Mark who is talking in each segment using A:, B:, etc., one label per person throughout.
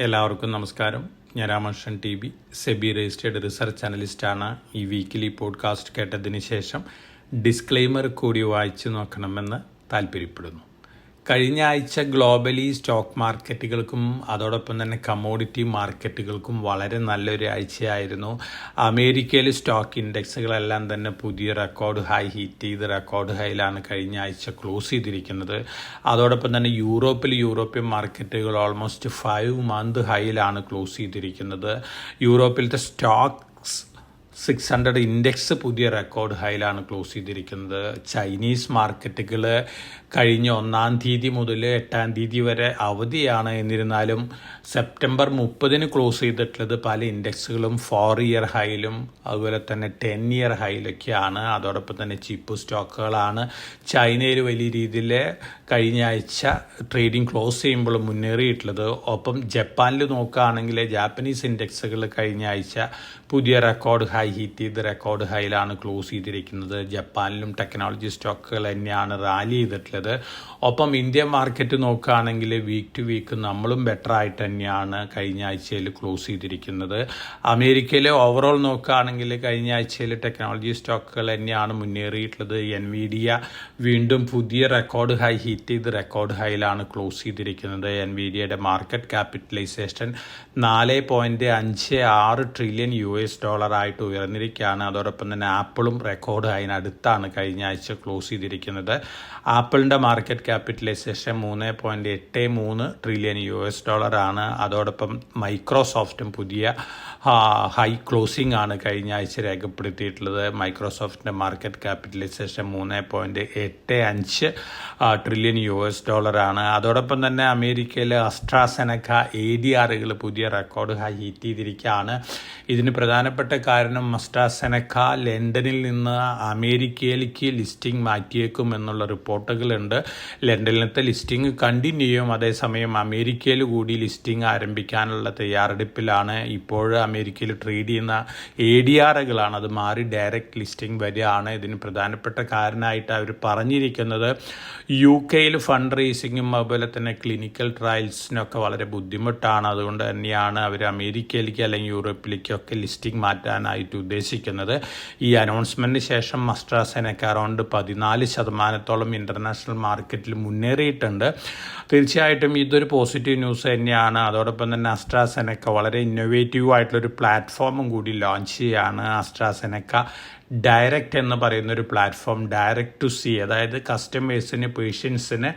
A: എല്ലാവർക്കും നമസ്കാരം. ഞാൻ Ramakrishnan T B, SEBI registered research അനലിസ്റ്റാണ്. ഈ വീക്കിലി പോഡ്കാസ്റ്റ് കേട്ടതിന് ശേഷം ഡിസ്ക്ലെയിമർ കൂടി വായിച്ചു നോക്കണമെന്ന് താല്പര്യപ്പെടുന്നു. കഴിഞ്ഞ ആഴ്ച ഗ്ലോബലി സ്റ്റോക്ക് മാർക്കറ്റുകൾക്കും അതോടൊപ്പം തന്നെ കമ്മോഡിറ്റി മാർക്കറ്റുകൾക്കും വളരെ നല്ലൊരു ആഴ്ചയായിരുന്നു. അമേരിക്കയിൽ സ്റ്റോക്ക് ഇൻഡെക്സുകളെല്ലാം തന്നെ പുതിയ റെക്കോർഡ് ഹൈ ഹിറ്റ് ചെയ്ത് റെക്കോർഡ് ഹൈയിലാണ് കഴിഞ്ഞ ആഴ്ച ക്ലോസ് ചെയ്തിരിക്കുന്നത്. അതോടൊപ്പം തന്നെ യൂറോപ്യൻ മാർക്കറ്റുകൾ ഓൾമോസ്റ്റ് 5 മന്ത് ഹൈയിലാണ് ക്ലോസ് ചെയ്തിരിക്കുന്നത്. യൂറോപ്പിലത്തെ സ്റ്റോക്സ് 600 ഇൻഡെക്സ് പുതിയ റെക്കോർഡ് ഹൈയിലാണ് ക്ലോസ് ചെയ്തിരിക്കുന്നത്. ചൈനീസ് മാർക്കറ്റുകൾ കഴിഞ്ഞ 1-ാം തീയതി മുതൽ 8-ാം തീയതി വരെ അവധിയാണ്. എന്നിരുന്നാലും സെപ്റ്റംബർ 30 ക്ലോസ് ചെയ്തിട്ടുള്ളത് പല ഇൻഡെക്സുകളും 4 ഇയർ ഹൈയിലും അതുപോലെ തന്നെ 10 ഇയർ ഹൈയിലൊക്കെയാണ്. അതോടൊപ്പം തന്നെ ചീപ്പ് സ്റ്റോക്കുകളാണ് ചൈനയിൽ വലിയ രീതിയിൽ കഴിഞ്ഞ ആഴ്ച ട്രേഡിംഗ് ക്ലോസ് ചെയ്യുമ്പോൾ മുന്നേറിയിട്ടുള്ളത്. ഒപ്പം ജപ്പാനിൽ നോക്കുകയാണെങ്കിൽ ജാപ്പനീസ് ഇൻഡെക്സുകൾ കഴിഞ്ഞ ആഴ്ച പുതിയ റെക്കോർഡ് ഹൈ ഹിറ്റ് ചെയ്ത് റെക്കോർഡ് ഹൈയിലാണ് ക്ലോസ് ചെയ്തിരിക്കുന്നത്. ജപ്പാനിലും ടെക്നോളജി സ്റ്റോക്കുകൾ തന്നെയാണ് റാലി ചെയ്തിട്ടുള്ളത്. ഒപ്പം ഇന്ത്യൻ മാർക്കറ്റ് നോക്കുകയാണെങ്കിൽ വീക്ക് ടു വീക്ക് നമ്മളും ബെറ്റർ ആയിട്ട് തന്നെയാണ് കഴിഞ്ഞ ആഴ്ചയിൽ ക്ലോസ് ചെയ്തിരിക്കുന്നത്. അമേരിക്കയിൽ ഓവറോൾ നോക്കുകയാണെങ്കിൽ കഴിഞ്ഞ ആഴ്ചയിൽ ടെക്നോളജി സ്റ്റോക്കുകൾ തന്നെയാണ് മുന്നേറിയിട്ടുള്ളത്. എൻവിഡിയ വീണ്ടും പുതിയ റെക്കോർഡ് ഹൈ ഹിറ്റ് ചെയ്ത് റെക്കോർഡ് ഹൈയിലാണ് ക്ലോസ് ചെയ്തിരിക്കുന്നത്. എൻവിഡിയയുടെ മാർക്കറ്റ് ക്യാപിറ്റലൈസേഷൻ $4.56 ട്രില്യൺ ആയിട്ട് ഉയർന്നിരിക്കുകയാണ്. അതോടൊപ്പം തന്നെ ആപ്പിളും റെക്കോർഡ് ഹൈനടുത്താണ് കഴിഞ്ഞ ആഴ്ച ക്ലോസ് ചെയ്തിരിക്കുന്നത്. ആപ്പിളിൻ്റെ മാർക്കറ്റ് ക്യാപിറ്റലൈസേഷൻ $3.83 ട്രില്യൺ ആണ്. അതോടൊപ്പം മൈക്രോസോഫ്റ്റും പുതിയ ഹൈ ക്ലോസിംഗ് ആണ് കഴിഞ്ഞ ആഴ്ച രേഖപ്പെടുത്തിയിട്ടുള്ളത്. മൈക്രോസോഫ്റ്റിൻ്റെ മാർക്കറ്റ് ക്യാപിറ്റലൈസേഷൻ $3.85 ട്രില്യൺ ആണ്. അതോടൊപ്പം തന്നെ അമേരിക്കയിലെ അസ്ട്രാസെനക്ക ADRകൾ പുതിയ റെക്കോർഡ് ഹൈ ഹിറ്റ് ചെയ്തിരിക്കുകയാണ്. ഇതിന് പ്രധാനപ്പെട്ട കാരണം അസ്ട്രാസെനക്ക ലണ്ടനിൽ നിന്ന് അമേരിക്കയിലേക്ക് ലിസ്റ്റിംഗ് മാറ്റിയേക്കും എന്നുള്ള റിപ്പോർട്ടുകളുണ്ട്. ലണ്ടനിലത്തെ ലിസ്റ്റിംഗ് കണ്ടിന്യൂ ചെയ്യും. അതേസമയം അമേരിക്കയിൽ കൂടി ലിസ്റ്റിംഗ് ആരംഭിക്കാനുള്ള തയ്യാറെടുപ്പിലാണ്. ഇപ്പോൾ അമേരിക്കയിൽ ട്രേഡ് ചെയ്യുന്ന ADRകളാണ്. അത് മാറി ഡയറക്റ്റ് ലിസ്റ്റിംഗ് വരികയാണ്. ഇതിന് പ്രധാനപ്പെട്ട കാരണമായിട്ട് അവർ പറഞ്ഞിരിക്കുന്നത് UK ഫണ്ട് റേസിങ്ങും അതുപോലെ തന്നെ ക്ലിനിക്കൽ ട്രയൽസിനൊക്കെ വളരെ ബുദ്ധിമുട്ടാണ്. അതുകൊണ്ട് തന്നെയാണ് അവർ അമേരിക്കയിലേക്ക് അല്ലെങ്കിൽ യൂറോപ്പിലേക്കൊക്കെ ലിസ്റ്റിംഗ് മാറ്റാനായിട്ട് ഉദ്ദേശിക്കുന്നത്. ഈ അനൗൺസ്മെൻറ്റിന് ശേഷം അസ്ട്രാസെനക്ക അറൗണ്ട് 14% ഇൻ്റർനാഷണൽ മാർക്കറ്റിൽ മുന്നേറിയിട്ടുണ്ട്. തീർച്ചയായിട്ടും ഇതൊരു പോസിറ്റീവ് ന്യൂസ് തന്നെയാണ്. അതോടൊപ്പം തന്നെ അസ്ട്രാസെനക്ക വളരെ ഇന്നോവേറ്റീവ് ആയിട്ടുള്ളൊരു പ്ലാറ്റ്ഫോമും കൂടി ലോഞ്ച് ചെയ്യുകയാണ്. അസ്ട്രാസെനക്ക ഡയറക്റ്റ് എന്ന് പറയുന്നൊരു പ്ലാറ്റ്ഫോം, ഡയറക്റ്റ് ടു സി, അതായത് കസ്റ്റമേഴ്സിന് പേഷ്യൻസിന്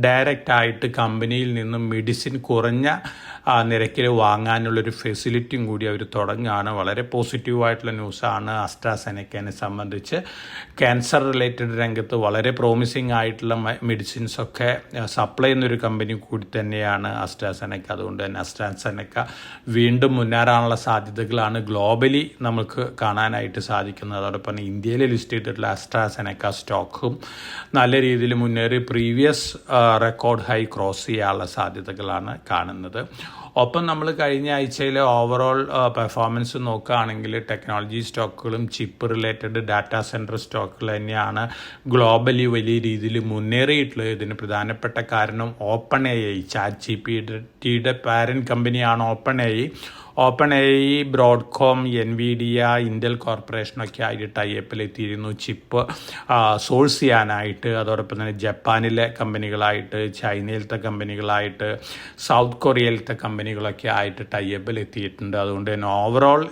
A: ഡയറക്റ്റായിട്ട് കമ്പനിയിൽ നിന്നും മെഡിസിൻ കുറഞ്ഞ നിരക്കിൽ വാങ്ങാനുള്ളൊരു ഫെസിലിറ്റിയും കൂടി അവർ തുടങ്ങുകയാണ്. വളരെ പോസിറ്റീവായിട്ടുള്ള ന്യൂസാണ് അസ്ട്രാസെനക്കനെ സംബന്ധിച്ച്. ക്യാൻസർ റിലേറ്റഡ് രംഗത്ത് വളരെ പ്രോമിസിങ് ആയിട്ടുള്ള മെഡിസിൻസൊക്കെ സപ്ലൈ ചെയ്യുന്നൊരു കമ്പനി കൂടി തന്നെയാണ് അസ്ട്രാസെനക്ക. അതുകൊണ്ട് തന്നെ അസ്ട്രാസെനക്ക വീണ്ടും മുന്നേറാനുള്ള സാധ്യതകളാണ് ഗ്ലോബലി നമുക്ക് കാണാനായിട്ട് സാധിക്കുന്നത്. അതോടൊപ്പം ഇന്ത്യയിൽ ലിസ്റ്റ് ചെയ്തിട്ടുള്ള അസ്ട്രാസെനക്ക സ്റ്റോക്കും നല്ല രീതിയിൽ മുന്നേറി പ്രീവിയസ് റെക്കോർഡ് ഹൈ ക്രോസ് ചെയ്യാനുള്ള സാധ്യതകളാണ് കാണുന്നത്. ഒപ്പം നമ്മൾ കഴിഞ്ഞ ആഴ്ചയിൽ ഓവറോൾ പെർഫോമൻസ് നോക്കുകയാണെങ്കിൽ ടെക്നോളജി സ്റ്റോക്കുകളും ചിപ്പ് റിലേറ്റഡ് ഡാറ്റാ സെൻറ്റർ സ്റ്റോക്കുകൾ തന്നെയാണ് ഗ്ലോബലി വലിയ രീതിയിൽ മുന്നേറിയിട്ടുള്ളത്. ഇതിന് പ്രധാനപ്പെട്ട കാരണം OpenAI, ChatGPTയുടെ പാരന്റ് കമ്പനിയാണ് OpenAI ബ്രോഡ്കോം, എൻവിഡിയ, ഇന്റൽ കോർപ്പറേഷനൊക്കെ ആയിട്ട് ടൈപ്പിലെത്തിയിരുന്നു ചിപ്പ് സോഴ്സ് ചെയ്യാനായിട്ട്. അതോടൊപ്പം തന്നെ ജപ്പാനിലെ കമ്പനികളായിട്ട്, ചൈനയിലത്തെ കമ്പനികളായിട്ട്, സൗത്ത് കൊറിയയിലത്തെ കമ്പനികളൊക്കെ ആയിട്ട് ടൈപ്പിലെത്തിയിട്ടുണ്ട്. അതുകൊണ്ട് തന്നെ overall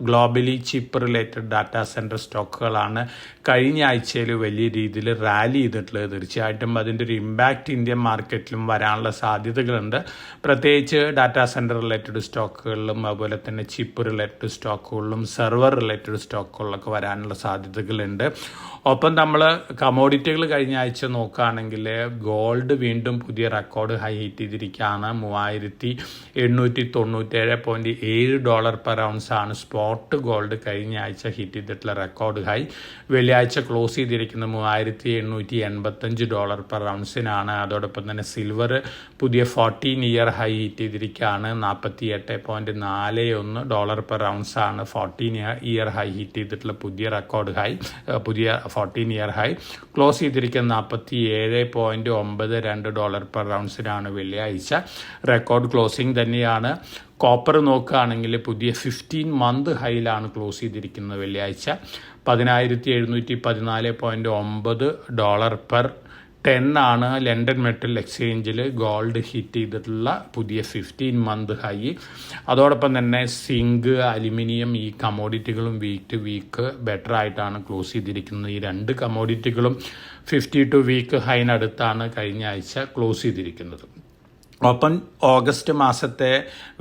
A: globally chip related data centre സ്റ്റോക്കുകളാണ് കഴിഞ്ഞ ആഴ്ചയിൽ വലിയ രീതിയിൽ റാലി ചെയ്തിട്ടുള്ളത്. തീർച്ചയായിട്ടും അതിൻ്റെ ഒരു ഇമ്പാക്റ്റ് ഇന്ത്യൻ മാർക്കറ്റിലും വരാനുള്ള സാധ്യതകളുണ്ട്. പ്രത്യേകിച്ച് ഡാറ്റാ സെൻറ്റർ റിലേറ്റഡ് സ്റ്റോക്കുകളിലും അതുപോലെ തന്നെ ചിപ്പ് റിലേറ്റഡ് സ്റ്റോക്കുകളിലും സെർവർ റിലേറ്റഡ് സ്റ്റോക്കുകളിലൊക്കെ വരാനുള്ള സാധ്യതകളുണ്ട്. ഒപ്പം നമ്മൾ കമോഡിറ്റികൾ കഴിഞ്ഞ ആഴ്ച നോക്കുകയാണെങ്കിൽ ഗോൾഡ് വീണ്ടും പുതിയ റെക്കോർഡ് ഹൈ ഹിറ്റ് ചെയ്തിരിക്കുകയാണ്. $3,897.7 പെർ ഔൺസ് ആണ് സ്പോട്ട് നോട്ട് ഗോൾഡ് കഴിഞ്ഞ ആഴ്ച ഹിറ്റ് ചെയ്തിട്ടുള്ള റെക്കോർഡ് ഹൈ വെള്ളിയാഴ്ച ക്ലോസ് ചെയ്തിരിക്കുന്നത് $3,885 പെർ ഔൺസിനാണ്. അതോടൊപ്പം തന്നെ സിൽവർ പുതിയ 14 ഇയർ ഹൈ ഹിറ്റ് ചെയ്തിരിക്കുകയാണ്. $48.41 പെർ ഔൺസാണ് 14 ഇയർ ഹൈ ഹിറ്റ് ചെയ്തിട്ടുള്ള പുതിയ റെക്കോർഡ് ഹൈ. പുതിയ 14 ഇയർ ഹൈ ക്ലോസ് ചെയ്തിരിക്കുന്നത് $47.92 പെർ ഔൺസിനാണ് വെള്ളിയാഴ്ച. റെക്കോർഡ് ക്ലോസിംഗ് തന്നെയാണ്. കോപ്പർ നോക്കുകയാണെങ്കിൽ പുതിയ 15 മന്ത് ഹൈയിലാണ് ക്ലോസ് ചെയ്തിരിക്കുന്നത് വെള്ളിയാഴ്ച. $10,714.9 പെർ 10 ആണ് ലണ്ടൻ മെറ്റൽ എക്സ്ചേഞ്ചിൽ ഗോൾഡ് ഹിറ്റ് ചെയ്തിട്ടുള്ള പുതിയ 15 മന്ത് ഹൈ. അതോടൊപ്പം തന്നെ സിങ്ക്, അലുമിനിയം ഈ കമ്മോഡിറ്റികളും വീക്ക് ടു വീക്ക് ബെറ്റർ ആയിട്ടാണ് ക്ലോസ് ചെയ്തിരിക്കുന്നത്. ഈ രണ്ട് കമ്മോഡിറ്റികളും 52 വീക്ക് ഹൈനടുത്താണ് കഴിഞ്ഞ ആഴ്ച ക്ലോസ് ചെയ്തിരിക്കുന്നത്. ഒപ്പം ഓഗസ്റ്റ് മാസത്തെ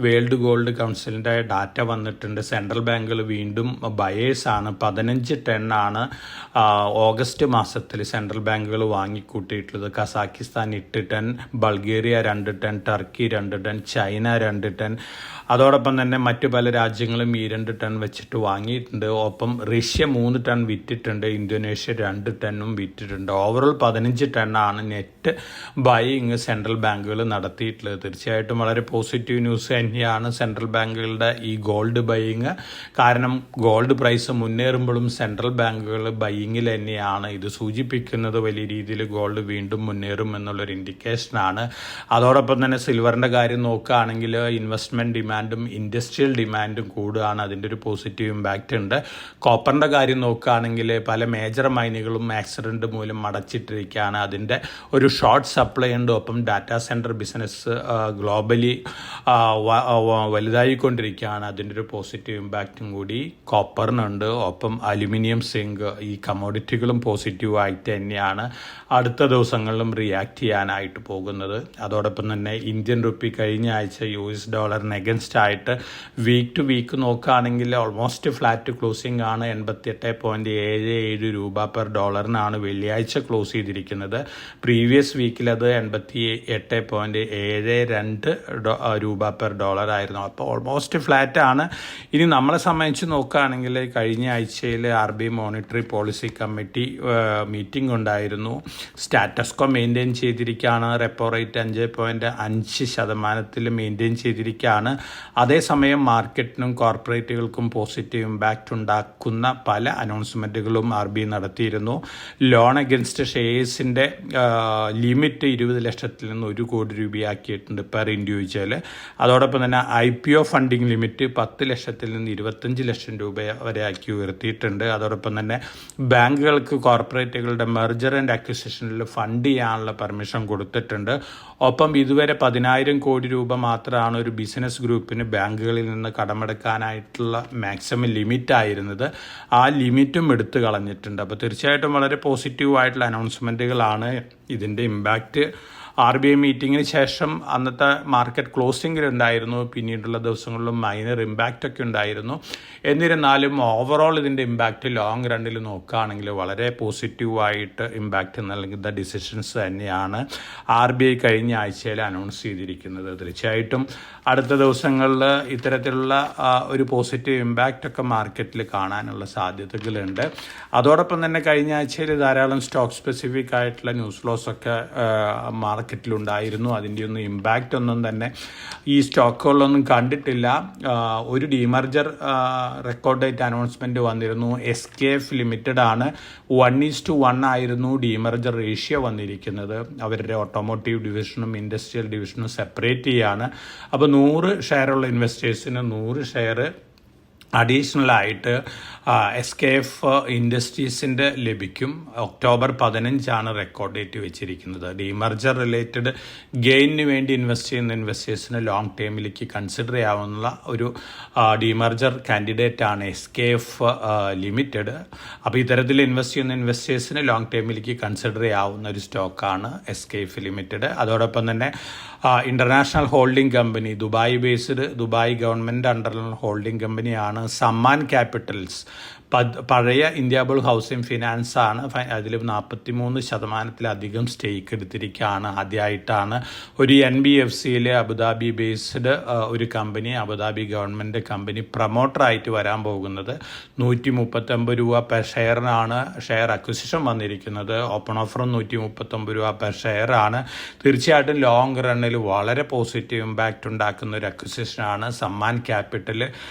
A: വേൾഡ് ഗോൾഡ് കൗൺസിലിൻ്റെ ഡാറ്റ വന്നിട്ടുണ്ട്. സെൻട്രൽ ബാങ്കുകൾ വീണ്ടും ബയേഴ്സാണ്. 15 ടൺ ആണ് ഓഗസ്റ്റ് മാസത്തിൽ സെൻട്രൽ ബാങ്കുകൾ വാങ്ങിക്കൂട്ടിയിട്ടുള്ളത്. Kazakhstan 8 tonne, Bulgaria 2 tonne, Turkey 2 tonne, China 2 tonne. അതോടൊപ്പം തന്നെ മറ്റു പല രാജ്യങ്ങളും ഈ 2 ടൺ വെച്ചിട്ട് വാങ്ങിയിട്ടുണ്ട്. ഒപ്പം റഷ്യ 3 ടൺ വിറ്റിട്ടുണ്ട്. ഇന്തോനേഷ്യ 2 ടണ്ണും വിറ്റിട്ടുണ്ട്. ഓവറോൾ 15 ടണ്ണാണ് നെറ്റ് ബൈയിങ് സെൻട്രൽ ബാങ്കുകൾ നടത്തിയിട്ടുള്ളത്. തീർച്ചയായിട്ടും വളരെ പോസിറ്റീവ് ന്യൂസ് തന്നെയാണ് സെൻട്രൽ ബാങ്കുകളുടെ ഈ ഗോൾഡ് ബൈയിങ്. കാരണം ഗോൾഡ് പ്രൈസ് മുന്നേറുമ്പോഴും സെൻട്രൽ ബാങ്കുകൾ ബൈയിങ്ങിൽ തന്നെയാണ്. ഇത് സൂചിപ്പിക്കുന്നത് വലിയ രീതിയിൽ ഗോൾഡ് വീണ്ടും മുന്നേറും എന്നുള്ളൊരു ഇൻഡിക്കേഷനാണ്. അതോടൊപ്പം തന്നെ സിൽവറിൻ്റെ കാര്യം നോക്കുകയാണെങ്കിൽ ഇൻവെസ്റ്റ്മെൻറ്റ് ഡിമാൻഡും ഇൻഡസ്ട്രിയൽ ഡിമാൻഡും കൂടുകയാണ്. അതിൻ്റെ ഒരു പോസിറ്റീവ് ഇമ്പാക്റ്റ് ഉണ്ട്. കോപ്പറിൻ്റെ കാര്യം നോക്കുകയാണെങ്കിൽ പല മേജർ മൈനുകളും ആക്സിഡൻറ്റ് മൂലം അടച്ചിട്ടിരിക്കുകയാണ്. അതിൻ്റെ ഒരു ഷോർട്ട് സപ്ലൈ ഉണ്ട്. ഒപ്പം ഡാറ്റാ സെൻറ്റർ ബിസിനസ് ഗ്ലോബലി വലുതായിക്കൊണ്ടിരിക്കുകയാണ്. അതിൻ്റെ ഒരു പോസിറ്റീവ് ഇമ്പാക്റ്റും കൂടി കോപ്പറിനുണ്ട്. ഒപ്പം അലുമിനിയം, സിങ്ക് ഈ കമ്മോഡിറ്റികളും പോസിറ്റീവായിട്ട് തന്നെയാണ് അടുത്ത ദിവസങ്ങളിലും റിയാക്ട് ചെയ്യാനായിട്ട് പോകുന്നത്. അതോടൊപ്പം തന്നെ ഇന്ത്യൻ റുപ്പി കഴിഞ്ഞ ആഴ്ച US ഡോളറിന് അഗൻസ്റ്റ് ആയിട്ട് വീക്ക് ടു വീക്ക് നോക്കുകയാണെങ്കിൽ ഓൾമോസ്റ്റ് ഫ്ലാറ്റ് ക്ലോസിംഗ് ആണ്. 88.77 രൂപ പെർ ഡോളറിനാണ് വെള്ളിയാഴ്ച ക്ലോസ് ചെയ്തിരിക്കുന്നത്. പ്രീവിയസ് വീക്കിൽ അത് 88.72 രൂപ പെർ ഡോളർ ആയിരുന്നു. അപ്പോൾ ഓൾമോസ്റ്റ് ഫ്ലാറ്റ് ആണ്. ഇനി നമ്മളെ സംബന്ധിച്ച് നോക്കുകയാണെങ്കിൽ കഴിഞ്ഞ ആഴ്ചയിൽ RBI monetary policy committee meeting ഉണ്ടായിരുന്നു. സ്റ്റാറ്റസ്കോ മെയിൻറ്റെയിൻ ചെയ്തിരിക്കുകയാണ്. റെപ്പോ റേറ്റ് 5.5% മെയിൻറ്റെയിൻ ചെയ്തിരിക്കുകയാണ്. അതേസമയം മാർക്കറ്റിനും കോർപ്പറേറ്റുകൾക്കും പോസിറ്റീവ് ഇമ്പാക്റ്റ് ഉണ്ടാക്കുന്ന പല അനൗൺസ്മെൻറ്റുകളും RBI നടത്തിയിരുന്നു. ലോൺ അഗൻസ്റ്റ് ഷെയർസിൻ്റെ ലിമിറ്റ് 20 ലക്ഷത്തിൽ നിന്ന് 1 കോടി രൂപയാക്കിയിട്ടുണ്ട് പെർ ഇൻഡിവിജ്വൽ. അതോടൊപ്പം തന്നെ IPO ഫണ്ടിങ് ലിമിറ്റ് 10 ലക്ഷത്തിൽ നിന്ന് 25 ലക്ഷം രൂപ വരെ ആക്കി ഉയർത്തിയിട്ടുണ്ട്. അതോടൊപ്പം തന്നെ ബാങ്കുകൾക്ക് കോർപ്പറേറ്റുകളുടെ മെർജർ ആൻഡ് അക്വിസിഷനിൽ ഫണ്ട് ചെയ്യാനുള്ള പെർമിഷൻ കൊടുത്തിട്ടുണ്ട്. ഒപ്പം ഇതുവരെ 10,000 കോടി രൂപ മാത്രമാണ് ഒരു ബിസിനസ് ഗ്രൂപ്പിന് ബാങ്കുകളിൽ നിന്ന് കടമെടുക്കാനായിട്ടുള്ള മാക്സിമം ലിമിറ്റ് ആയിരുന്നത്. ആ ലിമിറ്റും എടുത്തു കളഞ്ഞിട്ടുണ്ട്. അപ്പോൾ തീർച്ചയായിട്ടും വളരെ പോസിറ്റീവായിട്ടുള്ള അനൗൺസ്മെൻറ്റുകളാണ്. ഇതിൻ്റെ ഇമ്പാക്റ്റ് RBI മീറ്റിങ്ങിന് ശേഷം അന്നത്തെ മാർക്കറ്റ് ക്ലോസിംഗിലുണ്ടായിരുന്നു. പിന്നീടുള്ള ദിവസങ്ങളിലും മൈനർ ഇമ്പാക്റ്റ് ഒക്കെ ഉണ്ടായിരുന്നു. എന്നിരുന്നാലും ഓവറോൾ ഇതിൻ്റെ ഇമ്പാക്റ്റ് ലോങ് റണ്ണിൽ നോക്കുകയാണെങ്കിൽ വളരെ പോസിറ്റീവായിട്ട് ഇമ്പാക്റ്റ് നൽകുന്ന ഡിസിഷൻസ് തന്നെയാണ് RBI കഴിഞ്ഞ ആഴ്ചയിൽ അനൗൺസ് ചെയ്തിരിക്കുന്നത്. തീർച്ചയായിട്ടും അടുത്ത ദിവസങ്ങളിൽ ഇത്തരത്തിലുള്ള ഒരു പോസിറ്റീവ് ഇമ്പാക്റ്റ് ഒക്കെ മാർക്കറ്റിൽ കാണാനുള്ള സാധ്യതകളുണ്ട്. അതോടൊപ്പം തന്നെ കഴിഞ്ഞ ആഴ്ചയിൽ ധാരാളം സ്റ്റോക്ക് സ്പെസിഫിക് ആയിട്ടുള്ള ന്യൂസ് ഫ്ലോസ് ഒക്കെ മാർക്കറ്റിലുണ്ടായിരുന്നു. അതിൻ്റെ ഒന്നും ഇമ്പാക്റ്റ് ഒന്നും തന്നെ ഈ സ്റ്റോക്കുകളിലൊന്നും കണ്ടിട്ടില്ല. ഒരു ഡീമർജർ റെക്കോർഡ് ഡേറ്റ് അനൗൺസ്മെൻറ്റ് വന്നിരുന്നു. SKF ലിമിറ്റഡ് ആണ്. 1:1 ആയിരുന്നു ഡീമർജർ റേഷ്യോ വന്നിരിക്കുന്നത്. അവരുടെ ഓട്ടോമോട്ടീവ് ഡിവിഷനും ഇൻഡസ്ട്രിയൽ ഡിവിഷനും സെപ്പറേറ്റ് ചെയ്യാണ്. അപ്പോൾ 100 ഷെയറുള്ള ഇൻവെസ്റ്റേഴ്സിന് 100 ഷെയർ അഡീഷണലായിട്ട് SKF ഇൻഡസ്ട്രീസിൻ്റെ ലഭിക്കും. ഒക്ടോബർ 15 റെക്കോർഡ് ഡേറ്റ് വെച്ചിരിക്കുന്നത്. ഡീമർജർ റിലേറ്റഡ് ഗെയിനിന് വേണ്ടി ഇൻവെസ്റ്റ് ചെയ്യുന്ന ഇൻവെസ്റ്റേഴ്സിന് ലോങ് ടേമിലേക്ക് കൺസിഡർ ചെയ്യാവുന്ന ഒരു ഡീമർജർ കാൻഡിഡേറ്റാണ് SKF ലിമിറ്റഡ്. അപ്പോൾ ഇത്തരത്തിൽ ഇൻവെസ്റ്റ് ചെയ്യുന്ന ഇൻവെസ്റ്റേഴ്സിന് ലോങ് ടേമിലേക്ക് കൺസിഡർ ചെയ്യാവുന്ന ഒരു സ്റ്റോക്കാണ് SKF ലിമിറ്റഡ്. അതോടൊപ്പം തന്നെ international holding company, Dubai based, Dubai government അണ്ടറിലുള്ള ഹോൾഡിംഗ് കമ്പനിയാണ് കമ്പനിയാണ് സമ്മാൻ ക്യാപിറ്റൽസ്. പഴയ ഇന്ത്യാബുൾ ഹൗസിംഗ് ഫിനാൻസ് ആണ്. അതിൽ 43% സ്റ്റേക്ക് എടുത്തിരിക്കുകയാണ്. ആദ്യമായിട്ടാണ് ഒരു NBFCയിൽ അബുദാബി ബേസ്ഡ് ഒരു കമ്പനി, അബുദാബി ഗവൺമെൻറ് കമ്പനി പ്രൊമോട്ടറായിട്ട് വരാൻ പോകുന്നത്. 139 രൂപ പെർ ഷെയറിനാണ് ഷെയർ അക്വിസിഷൻ വന്നിരിക്കുന്നത്. ഓപ്പൺ ഓഫറും 139 രൂപ പെർ ഷെയർ ആണ്. തീർച്ചയായിട്ടും ലോങ് റണ്ണിൽ വളരെ പോസിറ്റീവ് ഇമ്പാക്റ്റ് ഉണ്ടാക്കുന്ന ഒരു അക്വിസിഷനാണ്. സമ്മാൻ ക്യാപിറ്റൽ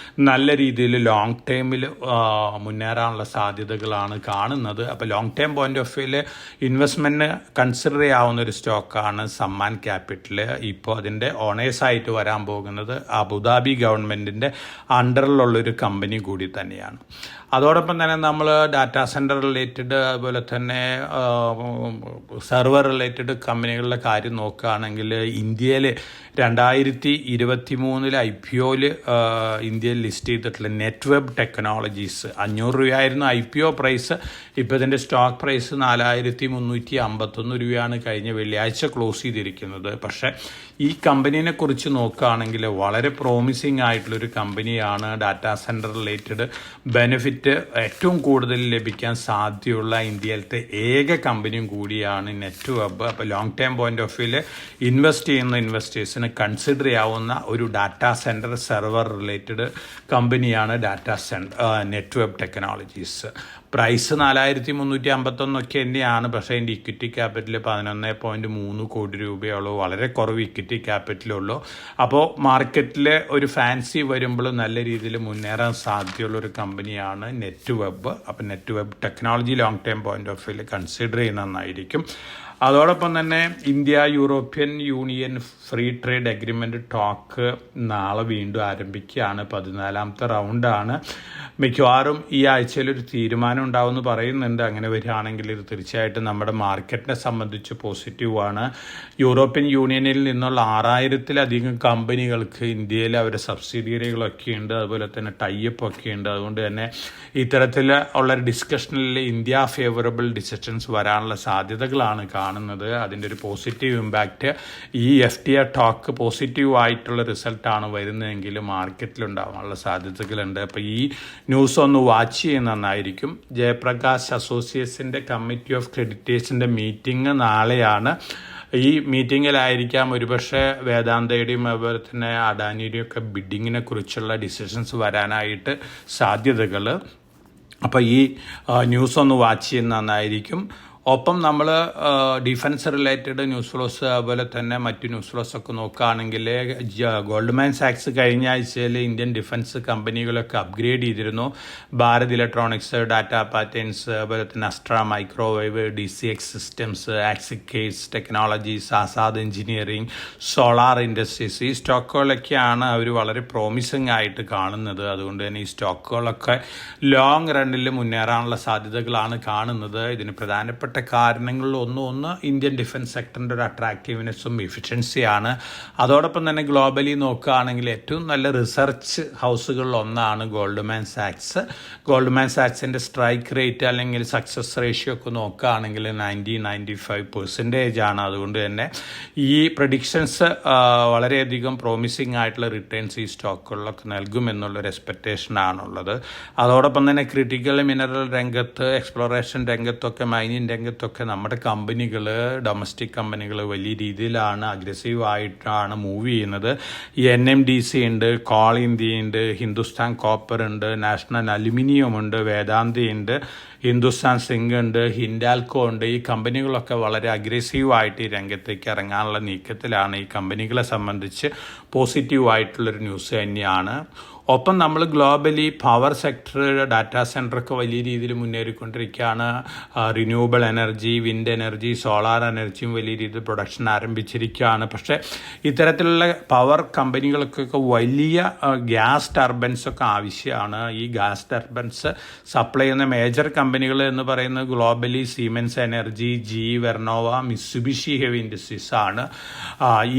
A: നല്ല രീതിയിൽ ലോങ് ടൈമിൽ മുന്നേറാനുള്ള സാധ്യതകളാണ് കാണുന്നത്. അപ്പോൾ ലോങ് ടൈം പോയിന്റ് ഓഫ് വ്യൂവിൽ ഇൻവെസ്റ്റ്മെൻറ്റിന് കൺസിഡർ ചെയ്യാവുന്ന ഒരു സ്റ്റോക്കാണ് സമ്മാൻ ക്യാപിറ്റൽ. ഇപ്പോൾ അതിൻ്റെ ഓണേഴ്സായിട്ട് വരാൻ പോകുന്നത് അബുദാബി ഗവൺമെൻറ്റിൻ്റെ അണ്ടറിലുള്ളൊരു കമ്പനി കൂടി തന്നെയാണ്. അതോടൊപ്പം തന്നെ നമ്മൾ ഡാറ്റാ സെൻറ്റർ റിലേറ്റഡ് അതുപോലെ തന്നെ സെർവർ റിലേറ്റഡ് കമ്പനികളുടെ കാര്യം നോക്കുകയാണെങ്കിൽ ഇന്ത്യയിൽ 2023 IPOയിൽ ഇന്ത്യയിൽ ലിസ്റ്റ് ചെയ്തിട്ടുള്ള നെറ്റ്വെബ് ടെക്നോളജീസ് 500 രൂപയായിരുന്നു IPO പ്രൈസ്. ഇപ്പോൾ ഇതിൻ്റെ സ്റ്റോക്ക് പ്രൈസ് 4351 രൂപയാണ് കഴിഞ്ഞ വെള്ളിയാഴ്ച ക്ലോസ് ചെയ്തിരിക്കുന്നത്. പക്ഷേ ഈ കമ്പനീനെ കുറിച്ച് നോക്കുകയാണെങ്കിൽ വളരെ പ്രോമിസിങ് ആയിട്ടുള്ളൊരു കമ്പനിയാണ്. ഡാറ്റാ സെൻറ്റർ റിലേറ്റഡ് ബെനിഫിറ്റ് ഏറ്റവും കൂടുതൽ ലഭിക്കാൻ സാധ്യതയുള്ള ഇന്ത്യയിലത്തെ ഏക കമ്പനിയും കൂടിയാണ് നെറ്റ്വെബ്. അപ്പോൾ ലോങ് ടൈം പോയിന്റ് ഓഫ് വ്യൂവിൽ ഇൻവെസ്റ്റ് ചെയ്യുന്ന ഇൻവെസ്റ്റേഴ്സിന് കൺസിഡർ ചെയ്യാവുന്ന ഒരു ഡാറ്റാ സെൻറ്റർ സെർവർ റിലേറ്റഡ് കമ്പനിയാണ് നെറ്റ്വെബ് ടെക്നോളജീസ്. പ്രൈസ് 4351 തന്നെയാണ്. പക്ഷേ അതിൻ്റെ ഇക്വിറ്റി ക്യാപിറ്റൽ 11.3 കോടി രൂപയുള്ളൂ. വളരെ കുറവ് ഇക്വിറ്റി ക്യാപിറ്റലുള്ളൂ. അപ്പോൾ മാർക്കറ്റിൽ ഒരു ഫാൻസി വരുമ്പോൾ നല്ല രീതിയിൽ മുന്നേറാൻ സാധ്യതയുള്ള ഒരു കമ്പനിയാണ് നെറ്റ്വെബ്. അപ്പോൾ Netweb technology long time point of വ്യൂവിൽ കൺസിഡർ ചെയ്യുന്നതായിരിക്കും. അതോടൊപ്പം തന്നെ India European union free trade agreement talk നാളെ വീണ്ടും ആരംഭിക്കുകയാണ്. 14ാമത്തെ റൗണ്ടാണ്. മിക്കവാറും ഈ ആഴ്ചയിലൊരു തീരുമാനം ഉണ്ടാവുമെന്ന് പറയുന്നുണ്ട്. അങ്ങനെ വരികയാണെങ്കിൽ ഇത് തീർച്ചയായിട്ടും നമ്മുടെ മാർക്കറ്റിനെ സംബന്ധിച്ച് പോസിറ്റീവാണ്. യൂറോപ്യൻ യൂണിയനിൽ നിന്നുള്ള 6000-ലധികം കമ്പനികൾക്ക് ഇന്ത്യയിൽ അവരുടെ സബ്സിഡിയറികളൊക്കെ ഉണ്ട്, അതുപോലെ തന്നെ ടൈപ്പ് ഒക്കെ ഉണ്ട്. അതുകൊണ്ട് തന്നെ ഇത്തരത്തിൽ ഉള്ള ഡിസ്കഷനിൽ ഇന്ത്യ ഫേവറബിൾ ഡിസിഷൻസ് വരാനുള്ള സാധ്യതകളാണ് കാണുന്നത്. അതിൻ്റെ ഒരു പോസിറ്റീവ് ഇമ്പാക്റ്റ് ഈ FTA ടോക്ക് പോസിറ്റീവ് ആയിട്ടുള്ള റിസൾട്ടാണ് വരുന്നതെങ്കിൽ മാർക്കറ്റിലുണ്ടാകാനുള്ള സാധ്യതകളുണ്ട്. അപ്പോൾ ഈ ന്യൂസ് ഒന്ന് വാച്ച് ചെയ്യുന്ന നന്നായിരിക്കും. ജയപ്രകാശ് അസോസിയേറ്റ്സിൻ്റെ കമ്മിറ്റി ഓഫ് ക്രെഡിറ്റേഴ്സിൻ്റെ മീറ്റിംഗ് നാളെയാണ്. ഈ മീറ്റിങ്ങിലായിരിക്കാം ഒരുപക്ഷെ വേദാന്തയുടെയും അതുപോലെ തന്നെ അഡാനിയുടെയും ഒക്കെ ബിഡിങ്ങിനെ കുറിച്ചുള്ള ഡിസിഷൻസ് വരാനായിട്ട് സാധ്യതകൾ. അപ്പോൾ ഈ ന്യൂസ് ഒന്ന് വാച്ച് ചെയ്യുന്ന നന്നായിരിക്കും. ഒപ്പം നമ്മൾ ഡിഫൻസ് റിലേറ്റഡ് ന്യൂസ് ഫ്ലോസ് അതുപോലെ തന്നെ മറ്റു ന്യൂസ് ഫ്ലോസ് ഒക്കെ നോക്കുകയാണെങ്കിൽ ഗോൾഡ്മാൻ സാക്സ് കഴിഞ്ഞ ആഴ്ചയിൽ ഇന്ത്യൻ ഡിഫൻസ് കമ്പനികളൊക്കെ അപ്ഗ്രേഡ് ചെയ്തിരുന്നു. ഭാരത് ഇലക്ട്രോണിക്സ്, ഡാറ്റ പാറ്റേൺസ്, അതുപോലെ തന്നെ Astra microwave, DCX systems, Axiscades technologies, Azad engineering, solar industries, ഈ സ്റ്റോക്കുകളൊക്കെയാണ് അവർ വളരെ പ്രോമിസിംഗ് ആയിട്ട് കാണുന്നത്. അതുകൊണ്ട് തന്നെ ഈ സ്റ്റോക്കുകളൊക്കെ ലോങ് റണ്ണിൽ മുന്നേറാനുള്ള സാധ്യതകളാണ് കാണുന്നത്. ഇതിന് പ്രധാനപ്പെട്ട കാരണങ്ങളിൽ ഒന്ന് ഇന്ത്യൻ ഡിഫൻസ് സെക്ടറിൻ്റെ ഒരു അട്രാക്റ്റീവ്നെസ്സും എഫിഷ്യൻസിയാണ്. അതോടൊപ്പം തന്നെ ഗ്ലോബലി നോക്കുകയാണെങ്കിൽ ഏറ്റവും നല്ല റിസർച്ച് ഹൗസുകളിൽ ഒന്നാണ് ഗോൾഡ്മാൻ സാക്സ്. ഗോൾഡ്മാൻ സാക്സിൻ്റെ സ്ട്രൈക്ക് റേറ്റ് അല്ലെങ്കിൽ സക്സസ് റേഷ്യോ ഒക്കെ നോക്കുകയാണെങ്കിൽ 90-95% ആണ്. അതുകൊണ്ട് തന്നെ ഈ പ്രഡിക്ഷൻസ് വളരെയധികം പ്രോമിസിംഗ് ആയിട്ടുള്ള റിട്ടേൺസ് ഈ സ്റ്റോക്കുകളിലൊക്കെ നൽകുമെന്നുള്ളൊരു എക്സ്പെക്റ്റേഷനാണുള്ളത്. അതോടൊപ്പം തന്നെ ക്രിട്ടിക്കൽ മിനറൽ രംഗത്ത്, എക്സ്പ്ലോറേഷൻ രംഗത്തൊക്കെ, മൈനിങ് രംഗത്തൊക്കെ നമ്മുടെ കമ്പനികൾ, ഡൊമസ്റ്റിക് കമ്പനികൾ വലിയ രീതിയിലാണ് അഗ്രസീവായിട്ടാണ് മൂവ് ചെയ്യുന്നത്. ഈ NMDC ഉണ്ട്, കോൾ ഇന്ത്യ ഉണ്ട്, ഹിന്ദുസ്ഥാൻ കോപ്പർ ഉണ്ട്, നാഷണൽ അലുമിനിയം ഉണ്ട്, വേദാന്തി ഉണ്ട്, ഹിന്ദുസ്ഥാൻ സിങ്ക് ഉണ്ട്, ഹിൻഡാൽക്കോ ഉണ്ട്. ഈ കമ്പനികളൊക്കെ വളരെ അഗ്രസീവായിട്ട് ഈ രംഗത്തേക്ക് ഇറങ്ങാനുള്ള നീക്കത്തിലാണ്. ഈ കമ്പനികളെ സംബന്ധിച്ച് പോസിറ്റീവായിട്ടുള്ളൊരു ന്യൂസ് തന്നെയാണ്. ഒപ്പം നമ്മൾ ഗ്ലോബലി പവർ സെക്ടർ, ഡാറ്റാ സെൻറ്ററൊക്കെ വലിയ രീതിയിൽ മുന്നേറിക്കൊണ്ടിരിക്കുകയാണ്. Renewable energy, wind energy, solar എനർജിയും വലിയ രീതിയിൽ പ്രൊഡക്ഷൻ ആരംഭിച്ചിരിക്കുകയാണ്. പക്ഷേ ഇത്തരത്തിലുള്ള പവർ കമ്പനികൾക്കൊക്കെ വലിയ ഗ്യാസ് ടർബൻസൊക്കെ ആവശ്യമാണ്. ഈ ഗ്യാസ് ടർബൻസ് സപ്ലൈ ചെയ്യുന്ന മേജർ കമ്പനികൾ എന്ന് പറയുന്നത് globally Siemens energy, Vernova, Mitsubishi heavy industries ആണ്.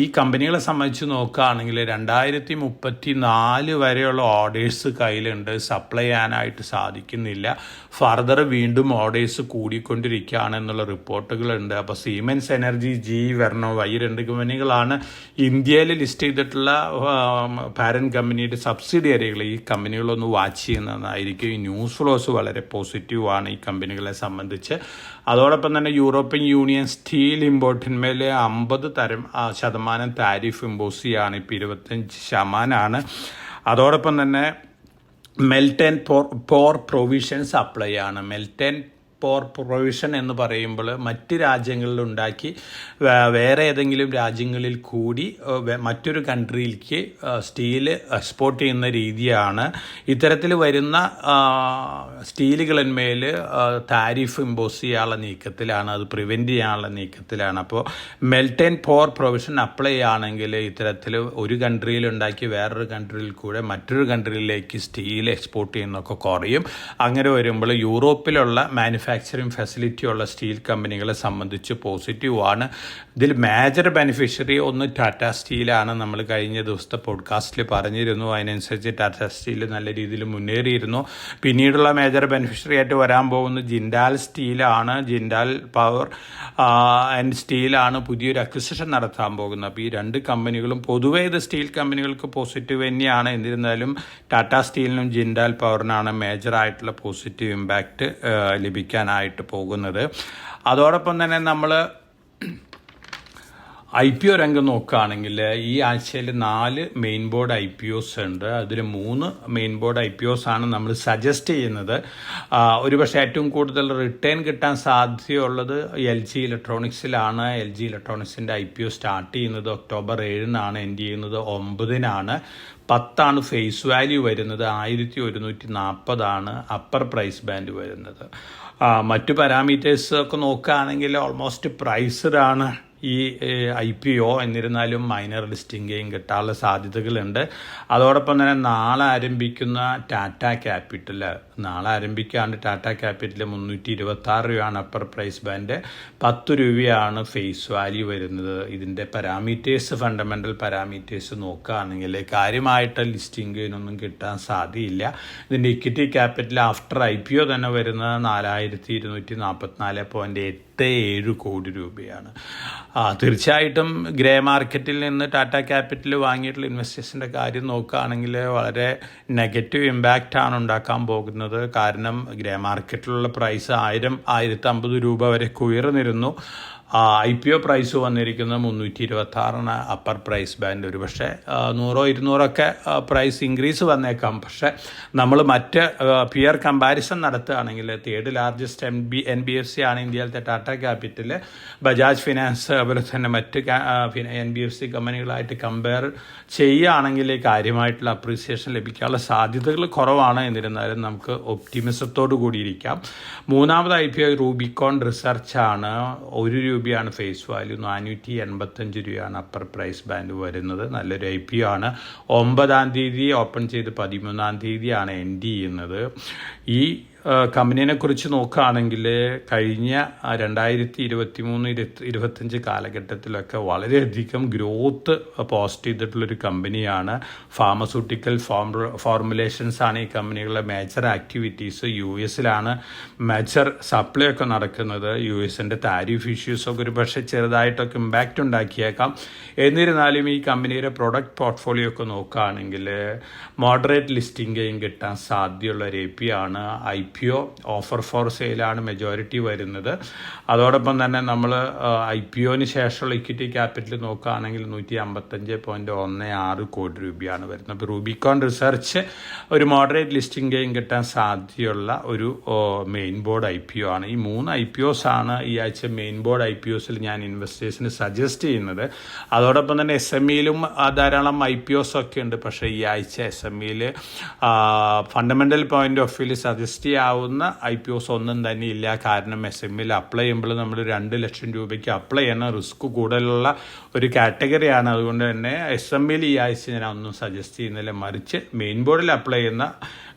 A: ഈ കമ്പനികളെ സംബന്ധിച്ച് നോക്കുകയാണെങ്കിൽ 2034 വരെയുള്ള ഓർഡേഴ്സ് കയ്യിലുണ്ട്. സപ്ലൈ ചെയ്യാനായിട്ട് സാധിക്കുന്നില്ല. ഫർദർ വീണ്ടും ഓർഡേഴ്സ് കൂടിക്കൊണ്ടിരിക്കുകയാണ് എന്നുള്ള റിപ്പോർട്ടുകളുണ്ട്. അപ്പോൾ സീമെൻസ് എനർജി, വെർണോവ ഈ 2 കമ്പനികളാണ് ഇന്ത്യയിൽ ലിസ്റ്റ് ചെയ്തിട്ടുള്ള പാരന്റ് കമ്പനിയുടെ സബ്സിഡിയറികൾ. ഈ കമ്പനികളൊന്ന് വാച്ച് ചെയ്യുന്നതായിരിക്കും. ഈ ന്യൂസ് ഫ്ലോസ് വളരെ പോസിറ്റീവാണ് ഈ കമ്പനികളെ സംബന്ധിച്ച്. അതോടൊപ്പം തന്നെ യൂറോപ്യൻ യൂണിയൻ സ്റ്റീൽ ഇമ്പോർട്ടിന്മേൽ 50% താരിഫ് ഇമ്പോസ് ചെയ്യുകയാണ്. ഇപ്പോൾ 25% അതോടൊപ്പം തന്നെ melt and pour provisions apply ആണ്. മെൽറ്റ് ആൻഡ് പോർ പ്രൊവിഷൻ എന്ന് പറയുമ്പോൾ മറ്റ് രാജ്യങ്ങളിൽ ഉണ്ടാക്കി വേറെ ഏതെങ്കിലും രാജ്യങ്ങളിൽ കൂടി മറ്റൊരു കൺട്രിയിലേക്ക് സ്റ്റീല് എക്സ്പോർട്ട് ചെയ്യുന്ന രീതിയാണ്. ഇത്തരത്തിൽ വരുന്ന സ്റ്റീലുകളിന്മേൽ താരിഫ് ഇമ്പോസ് ചെയ്യാനുള്ള നീക്കത്തിലാണ്, അത് പ്രിവെൻറ്റ് ചെയ്യാനുള്ള നീക്കത്തിലാണ്. അപ്പോൾ melt and pour provision apply ആണെങ്കിൽ ഇത്തരത്തിൽ ഒരു കൺട്രിയിൽ ഉണ്ടാക്കി വേറൊരു കൺട്രിയിൽ കൂടെ മറ്റൊരു കൺട്രിയിലേക്ക് സ്റ്റീൽ എക്സ്പോർട്ട് ചെയ്യുന്നതൊക്കെ കുറയും. അങ്ങനെ വരുമ്പോൾ യൂറോപ്പിലുള്ള മാനുഫാക്ചറിങ് ഫെസിലിറ്റി ഉള്ള സ്റ്റീൽ കമ്പനികളെ സംബന്ധിച്ച് പോസിറ്റീവാണ്. ഇതിൽ മേജർ ബെനിഫിഷ്യറി ഒന്ന് ടാറ്റ സ്റ്റീലാണ്. നമ്മൾ കഴിഞ്ഞ ദിവസത്തെ പോഡ്കാസ്റ്റിൽ പറഞ്ഞിരുന്നു. അതിനനുസരിച്ച് ടാറ്റ സ്റ്റീൽ നല്ല രീതിയിൽ മുന്നേറിയിരുന്നു. പിന്നീടുള്ള മേജർ ബെനിഫിഷ്യറി ആയിട്ട് വരാൻ പോകുന്നത് ജിൻഡാൽ സ്റ്റീലാണ്. ജിൻഡാൽ പവർ ആൻഡ് സ്റ്റീലാണ് പുതിയൊരു അക്വിസിഷൻ നടത്താൻ പോകുന്നത്. അപ്പോൾ ഈ 2 കമ്പനികളും പൊതുവേ ഇത് സ്റ്റീൽ കമ്പനികൾക്ക് പോസിറ്റീവ് തന്നെയാണ്. എന്നിരുന്നാലും ടാറ്റ സ്റ്റീലിനും ജിൻഡാൽ പവറിനാണ് മേജറായിട്ടുള്ള പോസിറ്റീവ് ഇമ്പാക്റ്റ് ലഭിക്കാനായിട്ട് പോകുന്നത്. അതോടൊപ്പം തന്നെ നമ്മൾ IPO രംഗം നോക്കുകയാണെങ്കിൽ ഈ ആഴ്ചയിൽ 4 മെയിൻ ബോർഡ് IPOs ഉണ്ട്. അതിൽ 3 മെയിൻ ബോർഡ് IPOs ആണ് നമ്മൾ സജസ്റ്റ് ചെയ്യുന്നത്. ഒരുപക്ഷെ ഏറ്റവും കൂടുതൽ റിട്ടേൺ കിട്ടാൻ സാധ്യതയുള്ളത് LG ഇലക്ട്രോണിക്സിലാണ്. LG ഇലക്ട്രോണിക്സിൻ്റെ IPO സ്റ്റാർട്ട് ചെയ്യുന്നത് ഒക്ടോബർ 7 എൻഡ് ചെയ്യുന്നത് 9 10 ഫേസ് വാല്യൂ വരുന്നത്. 1140 അപ്പർ പ്രൈസ് ബാൻഡ് വരുന്നത്. മറ്റു പാരാമീറ്റേഴ്സ് ഒക്കെ നോക്കുകയാണെങ്കിൽ ഓൾമോസ്റ്റ് പ്രൈസ്ഡാണ് ഈ IPO. എന്നിരുന്നാലും മൈനർ ലിസ്റ്റിംഗ് ഗെയിൻ കിട്ടാനുള്ള സാധ്യതകളുണ്ട്. അതോടൊപ്പം തന്നെ നാളെ ആരംഭിക്കുന്ന ടാറ്റ ക്യാപിറ്റൽ, നാളെ ആരംഭിക്കുകയാണ് ടാറ്റ ക്യാപിറ്റൽ 326 രൂപയാണ് അപ്പർ പ്രൈസ് ബാൻഡ്, 10 രൂപയാണ് ഫേസ് വാല്യൂ വരുന്നത്. ഇതിൻ്റെ പാരാമീറ്റേഴ്സ്, ഫണ്ടമെൻ്റൽ പാരാമീറ്റേഴ്സ് നോക്കുകയാണെങ്കിൽ കാര്യമായിട്ട് ലിസ്റ്റിംഗ് ഗെയിനൊന്നും കിട്ടാൻ സാധ്യതയില്ല. ഇതിൻ്റെ ഇക്വിറ്റി ക്യാപിറ്റൽ ആഫ്റ്റർ IPO തന്നെ വരുന്നത് 4244.87 കോടി രൂപയാണ്. തീർച്ചയായിട്ടും ഗ്രേ മാർക്കറ്റിൽ നിന്ന് ടാറ്റ ക്യാപിറ്റൽ വാങ്ങിയിട്ടുള്ള ഇൻവെസ്റ്റേഴ്സിൻ്റെ കാര്യം നോക്കുകയാണെങ്കിൽ വളരെ നെഗറ്റീവ് ഇമ്പാക്റ്റാണ് ഉണ്ടാക്കാൻ പോകുന്നത്. കാരണം ഗ്രേ മാർക്കറ്റിലുള്ള പ്രൈസ് 1000-1050 രൂപ വരെ ഉയർന്നിരുന്നു. IPO പ്രൈസ് വന്നിരിക്കുന്നത് 326 അപ്പർ പ്രൈസ് ബാൻഡ്. ഒരു പക്ഷേ 100-200 പ്രൈസ് ഇൻക്രീസ് വന്നേക്കാം. പക്ഷേ നമ്മൾ മറ്റ് പിയർ കമ്പാരിസൺ നടത്തുകയാണെങ്കിൽ 3rd ലാർജസ്റ്റ് NBFC ആണ് ഇന്ത്യയിലത്തെ ടാറ്റ ക്യാപിറ്റൽ. ബജാജ് ഫിനാൻസ് അതുപോലെ തന്നെ മറ്റ് NBFC കമ്പനികളായിട്ട് കമ്പയർ ചെയ്യുകയാണെങ്കിൽ കാര്യമായിട്ടുള്ള അപ്രീസിയേഷൻ ലഭിക്കാനുള്ള സാധ്യതകൾ കുറവാണ്. എന്നിരുന്നാലും നമുക്ക് ഒപ്റ്റിമിസത്തോടു കൂടിയിരിക്കാം. 3ാമത് IPO റൂബിക്കോൺ റിസർച്ചാണ്. 1 രൂപയാണ് ഫേസ് വാല്യൂ, 485 രൂപയാണ് അപ്പർ പ്രൈസ് ബാൻഡ് വരുന്നത്. നല്ലൊരു IPO ആണ്. 9 ഓപ്പൺ ചെയ്ത് 13 എൻഡ് ചെയ്യുന്നത്. ഈ കമ്പനീനെ കുറിച്ച് നോക്കുകയാണെങ്കിൽ കഴിഞ്ഞ 2023-25 കാലഘട്ടത്തിലൊക്കെ വളരെയധികം ഗ്രോത്ത് പോസ്റ്റ് ചെയ്തിട്ടുള്ളൊരു കമ്പനിയാണ്. ഫാർമസ്യൂട്ടിക്കൽ ഫോർമുലേഷൻസ് ആണ് ഈ കമ്പനികളുടെ major activities. US major supply ഒക്കെ നടക്കുന്നത്. US താരിഫ് ഇഷ്യൂസൊക്കെ ഒരു പക്ഷേ ചെറുതായിട്ടൊക്കെ ഇമ്പാക്റ്റ് ഉണ്ടാക്കിയേക്കാം. എന്നിരുന്നാലും ഈ കമ്പനിയുടെ പ്രൊഡക്റ്റ് പോർട്ട്ഫോളിയോ ഒക്കെ നോക്കുകയാണെങ്കിൽ മോഡറേറ്റ് ലിസ്റ്റിംഗ് ഗെയിൻ കിട്ടാൻ സാധ്യതയുള്ള ഒരു APO ആണ്. IPO ഓഫർ ഫോർ സെയിലാണ് മെജോറിറ്റി വരുന്നത്. അതോടൊപ്പം തന്നെ നമ്മൾ IPOന് ശേഷമുള്ള ഇക്വിറ്റി ക്യാപിറ്റൽ നോക്കുകയാണെങ്കിൽ 155.16 കോടി രൂപയാണ് വരുന്നത്. അപ്പോൾ റൂബിക്കോൺ റിസർച്ച് ഒരു മോഡറേറ്റ് ലിസ്റ്റിംഗ് ഗെയിൻ കിട്ടാൻ സാധ്യതയുള്ള ഒരു മെയിൻ ബോർഡ് IPO ആണ്. ഈ 3 IPOs ആണ് ഈ ആഴ്ച മെയിൻ ബോർഡ് IPOസിൽ ഞാൻ ഇൻവെസ്റ്റേഴ്സിന് സജസ്റ്റ് ചെയ്യുന്നത്. അതോടൊപ്പം തന്നെ SMEയിലും ധാരാളം IPOs ഒക്കെ ഉണ്ട്. പക്ഷേ ഈ ആഴ്ച SMEയിൽ ഫണ്ടമെൻ്റൽ പോയിന്റ് ഓഫ് വ്യൂവിൽ സജസ്റ്റ് ചെയ്യാവുന്ന IPOs ഒന്നും തന്നെ ഇല്ല. കാരണം SMEയിൽ അപ്ലൈ ചെയ്യുമ്പോൾ നമ്മൾ 2 ലക്ഷം രൂപയ്ക്ക് അപ്ലൈ ചെയ്യുന്ന റിസ്ക് കൂടുതലുള്ള ഒരു കാറ്റഗറിയാണ്. അതുകൊണ്ട് തന്നെ SMEയിൽ ഈ ആഴ്ച ഞാൻ ഒന്നും സജസ്റ്റ് ചെയ്യുന്നില്ല. മറിച്ച് മെയിൻ ബോർഡിൽ അപ്ലൈ ചെയ്യുന്ന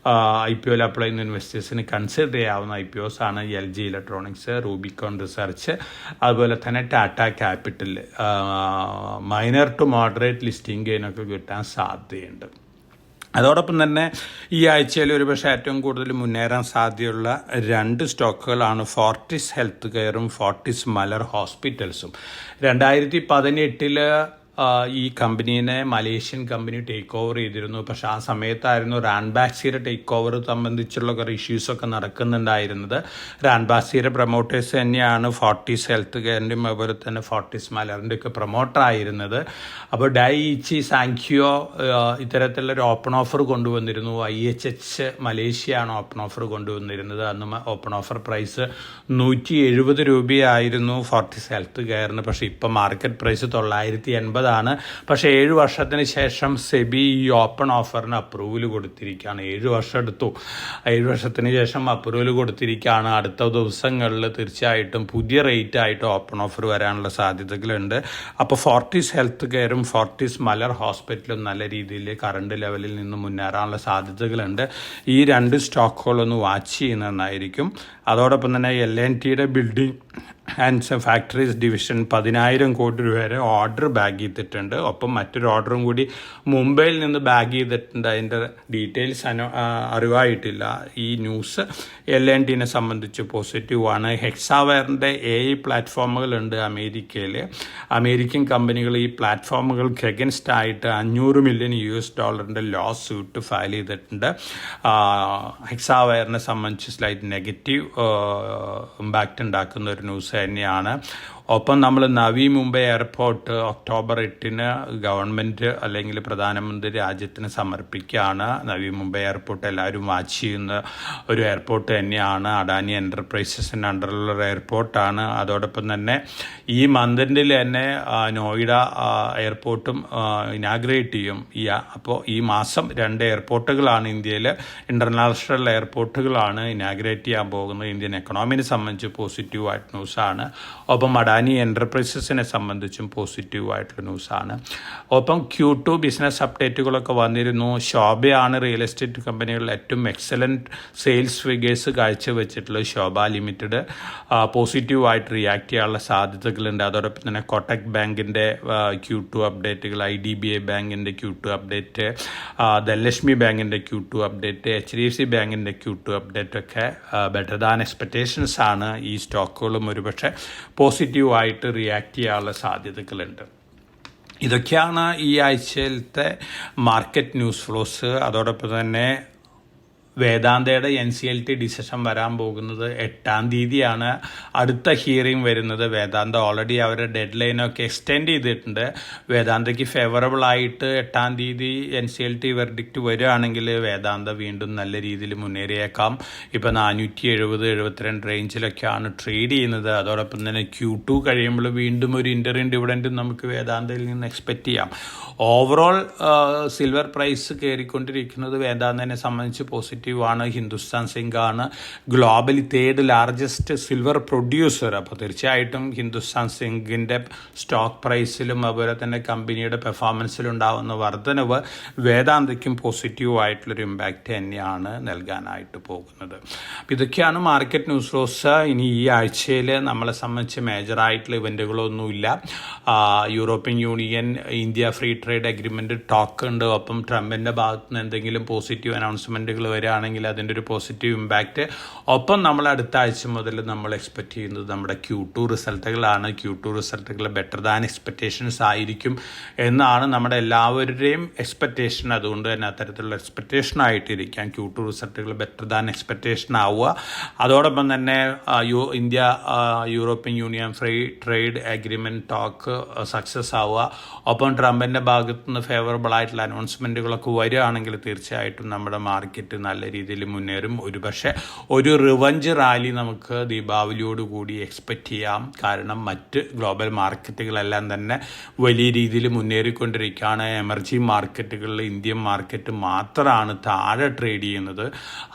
A: IPOയിൽ അപ്ലൈ ചെയ്യുന്ന ഇൻവെസ്റ്റേഴ്സിന് കൺസിഡർ ചെയ്യാവുന്ന IPOs ആണ് LG ഇലക്ട്രോണിക്സ്, റൂബിക്കോൺ റിസർച്ച്, അതുപോലെ തന്നെ Tata capital. Minor to moderate listing ഗെയിനൊക്കെ കിട്ടാൻ സാധ്യതയുണ്ട്. അതോടൊപ്പം തന്നെ ഈ ആഴ്ചയിൽ ഒരുപക്ഷെ ഏറ്റവും കൂടുതൽ മുന്നേറാൻ സാധ്യതയുള്ള 2 സ്റ്റോക്കുകളാണ് ഫോർട്ടിസ് ഹെൽത്ത് കെയറും ഫോർട്ടിസ് മലർ ഹോസ്പിറ്റൽസും. 2018 ഈ കമ്പനീനെ മലേഷ്യൻ കമ്പനി ടേക്ക് ഓവർ ചെയ്തിരുന്നു. പക്ഷെ ആ സമയത്തായിരുന്നു റാൻബാക്സിയുടെ ടേക്ക് ഓവർ സംബന്ധിച്ചുള്ള കുറേ ഇഷ്യൂസൊക്കെ നടക്കുന്നുണ്ടായിരുന്നത്. റാൻബാക്സിയുടെ പ്രൊമോട്ടേഴ്സ് തന്നെയാണ് ഫോർട്ടിസ് ഹെൽത്ത് കെയറിൻ്റെയും അതുപോലെ തന്നെ ഫോർട്ടിസ് മലറിൻ്റെ ഒക്കെ പ്രൊമോട്ടറായിരുന്നത്. അപ്പോൾ ഡൈഇച്ചി സാങ്ക്യോ ഇത്തരത്തിലുള്ളൊരു ഓപ്പൺ ഓഫർ കൊണ്ടുവന്നിരുന്നു. IHH മലേഷ്യയാണ് ഓപ്പൺ ഓഫർ കൊണ്ടുവന്നിരുന്നത്. അന്ന് ഓപ്പൺ ഓഫർ പ്രൈസ് 170 രൂപയായിരുന്നു ഫോർട്ടിസ് ഹെൽത്ത് കെയറിന്. പക്ഷേ ഇപ്പം മാർക്കറ്റ് പ്രൈസ് 980 ആണ്. പക്ഷേ 7 വർഷത്തിന് ശേഷം സെബി ഈ ഓപ്പൺ ഓഫറിന് അപ്രൂവൽ കൊടുത്തിരിക്കുകയാണ്. 7 വർഷം എടുത്തു. 7 വർഷത്തിന് ശേഷം അപ്രൂവൽ കൊടുത്തിരിക്കുകയാണ്. അടുത്ത ദിവസങ്ങളിൽ തീർച്ചയായിട്ടും പുതിയ റേറ്റ് ആയിട്ട് ഓപ്പൺ ഓഫർ വരാനുള്ള സാധ്യതകളുണ്ട്. അപ്പോൾ ഫോർട്ടിസ് ഹെൽത്ത് കെയറും ഫോർട്ടിസ് മലർ ഹോസ്പിറ്റലും നല്ല രീതിയിൽ കറണ്ട് ലെവലിൽ നിന്ന് മുന്നേറാനുള്ള സാധ്യതകളുണ്ട്. ഈ 2 സ്റ്റോക്കുകളൊന്ന് വാച്ച് ചെയ്യുന്നതായിരിക്കും. അതോടൊപ്പം തന്നെ LNTയുടെ ബിൽഡിംഗ് ആൻഡ് ഫാക്ടറീസ് ഡിവിഷൻ 10,000 കോടി രൂപ വരെ ഓർഡർ ബാഗ് ചെയ്തിട്ടുണ്ട്. ഒപ്പം മറ്റൊരു ഓർഡറും കൂടി മുംബൈയിൽ നിന്ന് ബാഗ് ചെയ്തിട്ടുണ്ട്. അതിൻ്റെ ഡീറ്റെയിൽസ് അറിവായിട്ടില്ല. ഈ ന്യൂസ് LNTനെ സംബന്ധിച്ച് പോസിറ്റീവാണ്. ഹെക്സാവെയറിൻ്റെ AI പ്ലാറ്റ്ഫോമുകളുണ്ട് അമേരിക്കയിൽ. അമേരിക്കൻ കമ്പനികൾ ഈ പ്ലാറ്റ്ഫോമുകൾക്ക് എഗൻസ്റ്റ് ആയിട്ട് $500 മില്യൺ ലോ സ്യൂട്ട് ഫയൽ ചെയ്തിട്ടുണ്ട്. ഹെക്സാവെയറിനെ സംബന്ധിച്ച് സ്ലൈറ്റ് നെഗറ്റീവ് ഇമ്പാക്റ്റ് ഉണ്ടാക്കുന്ന ഒരു ന്യൂസ് തന്നെയാണ്. ഒപ്പം നമ്മൾ Navi Mumbai airport October 8 government അല്ലെങ്കിൽ പ്രധാനമന്ത്രി രാജ്യത്തിന് സമർപ്പിക്കുകയാണ്. നവി മുംബൈ എയർപോർട്ട് എല്ലാവരും വാച്ച് ചെയ്യുന്ന ഒരു എയർപോർട്ട് തന്നെയാണ്. അഡാനി എൻ്റർപ്രൈസസിൻ്റെ അണ്ടറിലുള്ള എയർപോർട്ടാണ്. അതോടൊപ്പം തന്നെ ഈ മന്തിൻ്റെ തന്നെ നോയിഡ എയർപോർട്ടും ഇനാഗ്രേറ്റ് ചെയ്യും. അപ്പോൾ ഈ മാസം 2 എയർപോർട്ടുകളാണ് ഇന്ത്യയിൽ ഇൻ്റർനാഷണൽ എയർപോർട്ടുകളാണ് ഇനാഗ്രേറ്റ് ചെയ്യാൻ പോകുന്നത്. ഇന്ത്യൻ എക്കണോമിനെ സംബന്ധിച്ച് പോസിറ്റീവായിട്ട് ന്യൂസാണ്. ഒപ്പം അഡാനി എൻ്റർപ്രൈസസിനെ സംബന്ധിച്ചും പോസിറ്റീവായിട്ടുള്ള ന്യൂസാണ്. ഒപ്പം Q2 ബിസിനസ് അപ്ഡേറ്റുകളൊക്കെ വന്നിരുന്നു. ശോഭയാണ് റിയൽ എസ്റ്റേറ്റ് കമ്പനികളിൽ ഏറ്റവും എക്സലൻറ്റ് സെയിൽസ് ഫിഗേഴ്സ് കാഴ്ചവെച്ചിട്ടുള്ളത്. ശോഭ ലിമിറ്റഡ് പോസിറ്റീവായിട്ട് റിയാക്ട് ചെയ്യാനുള്ള സാധ്യതകളുണ്ട്. അതോടൊപ്പം തന്നെ കോട്ടക് ബാങ്കിൻ്റെ Q2 അപ്ഡേറ്റുകൾ, IDBI ബാങ്കിൻ്റെ Q2 അപ്ഡേറ്റ്, ധനലക്ഷ്മി ബാങ്കിൻ്റെ Q2 അപ്ഡേറ്റ്, HDFC ബാങ്കിൻ്റെ Q2 അപ്ഡേറ്റ് ഒക്കെ ബെറ്റർ ദാൻ എക്സ്പെക്റ്റേഷൻസ് ആണ്. ഈ സ്റ്റോക്കുകളും ഒരുപക്ഷെ പോസിറ്റീവായിട്ട് റിയാക്ട് ചെയ്യാനുള്ള സാധ്യതകളുണ്ട്. ഇതൊക്കെയാണ് ഈ ആഴ്ചയിലത്തെ മാർക്കറ്റ് ന്യൂസ് ഫ്ലോസ്. അതോടൊപ്പം തന്നെ വേദാന്തയുടെ NCLT ഡിസിഷൻ വരാൻ പോകുന്നത് 8-ാം തീയതിയാണ്. അടുത്ത ഹിയറിംഗ് വരുന്നത്. വേദാന്ത ഓൾറെഡി അവരുടെ ഡെഡ് ലൈനൊക്കെ എക്സ്റ്റെൻഡ് ചെയ്തിട്ടുണ്ട്. വേദാന്തയ്ക്ക് ഫേവറബിൾ ആയിട്ട് 8-ാം തീയതി NCLT വെർഡിക്റ്റ് വരികയാണെങ്കിൽ വേദാന്ത വീണ്ടും നല്ല രീതിയിൽ മുന്നേറിയേക്കാം. ഇപ്പോൾ 470-72 റേഞ്ചിലൊക്കെയാണ് ട്രേഡ് ചെയ്യുന്നത്. അതോടൊപ്പം തന്നെ Q2 കഴിയുമ്പോൾ വീണ്ടും ഒരു ഇൻ്ററിം ഡിവിഡൻറ്റും നമുക്ക് വേദാന്തയിൽ നിന്ന് എക്സ്പെക്റ്റ് ചെയ്യാം. ഓവറോൾ സിൽവർ പ്രൈസ് കയറിക്കൊണ്ടിരിക്കുന്നത് വേദാന്തനെ സംബന്ധിച്ച് പോസിറ്റീവാണ്. ഹിന്ദുസ്ഥാൻ സിങ്കാണ് globally 3rd largest silver producer. അപ്പോൾ തീർച്ചയായിട്ടും ഹിന്ദുസ്ഥാൻ സിങ്കിൻ്റെ സ്റ്റോക്ക് പ്രൈസിലും അതുപോലെ തന്നെ കമ്പനിയുടെ പെർഫോമൻസിലും ഉണ്ടാകുന്ന വർധനവ് വേദാന്തയ്ക്കും പോസിറ്റീവായിട്ടുള്ളൊരു ഇമ്പാക്റ്റ് തന്നെയാണ് നൽകാനായിട്ട് പോകുന്നത്. അപ്പോൾ ഇതൊക്കെയാണ് മാർക്കറ്റ് ന്യൂസ് ഫ്ലോസ്. ഇനി ഈ ആഴ്ചയിൽ നമ്മളെ സംബന്ധിച്ച് മേജറായിട്ടുള്ള ഇവൻറ്റുകളൊന്നുമില്ല. European union India free trade agreement talk ഉണ്ട്. ഒപ്പം ട്രംപിൻ്റെ ഭാഗത്ത് നിന്ന് എന്തെങ്കിലും പോസിറ്റീവ് അനൗൺസ്മെൻറ്റുകൾ വരികയാണെങ്കിൽ അതിൻ്റെ ഒരു പോസിറ്റീവ് ഇമ്പാക്റ്റ്. ഒപ്പം നമ്മൾ അടുത്ത ആഴ്ച മുതൽ നമ്മൾ എക്സ്പെക്റ്റ് ചെയ്യുന്നത് നമ്മുടെ Q2 റിസൾട്ടുകളാണ്. Q2 റിസൾട്ടുകൾ ബെറ്റർ ദാൻ എക്സ്പെക്റ്റേഷൻസ് ആയിരിക്കും എന്നാണ് നമ്മുടെ എല്ലാവരുടെയും എക്സ്പെക്റ്റേഷൻ. അതുകൊണ്ട് തന്നെ അത്തരത്തിലുള്ള എക്സ്പെക്റ്റേഷൻ ആയിട്ടിരിക്കാം Q2 റിസൾട്ടുകൾ ബെറ്റർ ദാൻ എക്സ്പെക്റ്റേഷൻ ആവുക. അതോടൊപ്പം തന്നെ India European union free trade agreement talk success ആവുക. ഒപ്പം ട്രംപിൻ്റെ ഭാഗത്തു നിന്ന് ഫേവറബിൾ ആയിട്ടുള്ള അനൗൺസ്മെൻറ്റുകളൊക്കെ വരികയാണെങ്കിൽ തീർച്ചയായിട്ടും നമ്മുടെ മാർക്കറ്റ് നല്ല രീതിയിൽ മുന്നേറും. ഒരുപക്ഷെ ഒരു റിവഞ്ച് റാലി നമുക്ക് ദീപാവലിയോടുകൂടി എക്സ്പെക്റ്റ് ചെയ്യാം. കാരണം മറ്റ് ഗ്ലോബൽ മാർക്കറ്റുകളെല്ലാം തന്നെ വലിയ രീതിയിൽ മുന്നേറിക്കൊണ്ടിരിക്കുകയാണ്. എമർജിങ് മാർക്കറ്റുകളിൽ ഇന്ത്യൻ മാർക്കറ്റ് മാത്രമാണ് താഴെ ട്രേഡ് ചെയ്യുന്നത്.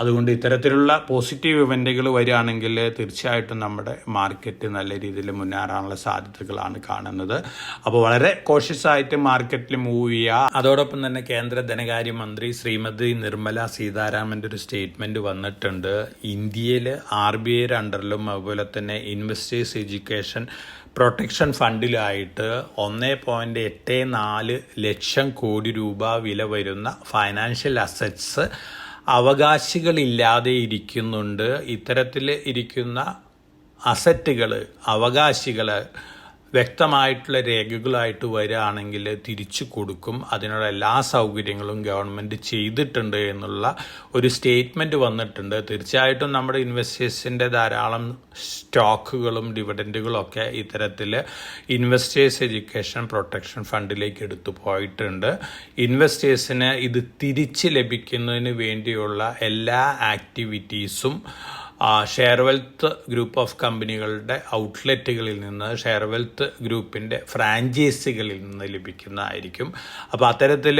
A: അതുകൊണ്ട് ഇത്തരത്തിലുള്ള പോസിറ്റീവ് ഇവൻറ്റുകൾ വരികയാണെങ്കിൽ തീർച്ചയായിട്ടും നമ്മുടെ മാർക്കറ്റ് നല്ല രീതിയിൽ മുന്നേറാനുള്ള സാധ്യതകളാണ് കാണുന്നത്. അപ്പോൾ വളരെ കോഷ്യസ് ആയിട്ട് മാർക്കറ്റിൽ മൂവ് ചെയ്യുക. അതോടൊപ്പം തന്നെ കേന്ദ്ര ധനകാര്യമന്ത്രി ശ്രീമതി നിർമ്മല സീതാരാമൻ ഗവൺമെൻറ് ഒരു സ്റ്റേറ്റ്മെൻറ്റ് വന്നിട്ടുണ്ട്. ഇന്ത്യയിൽ RBIയുടെ അണ്ടറിലും അതുപോലെ തന്നെ investors education protection ഫണ്ടിലായിട്ട് 1.84 lakh crore രൂപ വില വരുന്ന ഫൈനാൻഷ്യൽ അസറ്റ്സ് അവകാശികളില്ലാതെ ഇരിക്കുന്നുണ്ട്. ഇത്തരത്തിൽ ഇരിക്കുന്ന അസറ്റുകൾ അവകാശികൾ വ്യക്തമായിട്ടുള്ള രേഖകളായിട്ട് വരികയാണെങ്കിൽ തിരിച്ചു കൊടുക്കും. അതിനുള്ള എല്ലാ സൗകര്യങ്ങളും ഗവൺമെൻറ് ചെയ്തിട്ടുണ്ട് എന്നുള്ള ഒരു സ്റ്റേറ്റ്മെൻറ്റ് വന്നിട്ടുണ്ട്. തീർച്ചയായിട്ടും നമ്മുടെ ഇൻവെസ്റ്റേഴ്സിൻ്റെ ധാരാളം സ്റ്റോക്കുകളും ഡിവിഡൻറ്റുകളൊക്കെ ഇത്തരത്തിൽ ഇൻവെസ്റ്റേഴ്സ് എഡ്യൂക്കേഷൻ പ്രൊട്ടക്ഷൻ ഫണ്ടിലേക്ക് എടുത്തു പോയിട്ടുണ്ട്. ഇൻവെസ്റ്റേഴ്സിന് ഇത് തിരിച്ച് ലഭിക്കുന്നതിന് വേണ്ടിയുള്ള എല്ലാ ആക്ടിവിറ്റീസും ഷെയർ വെൽത്ത് ഗ്രൂപ്പ് ഓഫ് കമ്പനികളുടെ ഔട്ട്ലെറ്റുകളിൽ നിന്ന്, ഷെയർ വെൽത്ത് ഗ്രൂപ്പിൻ്റെ ഫ്രാഞ്ചൈസികളിൽ നിന്ന് ലഭിക്കുന്നതായിരിക്കും. അപ്പോൾ അത്തരത്തിൽ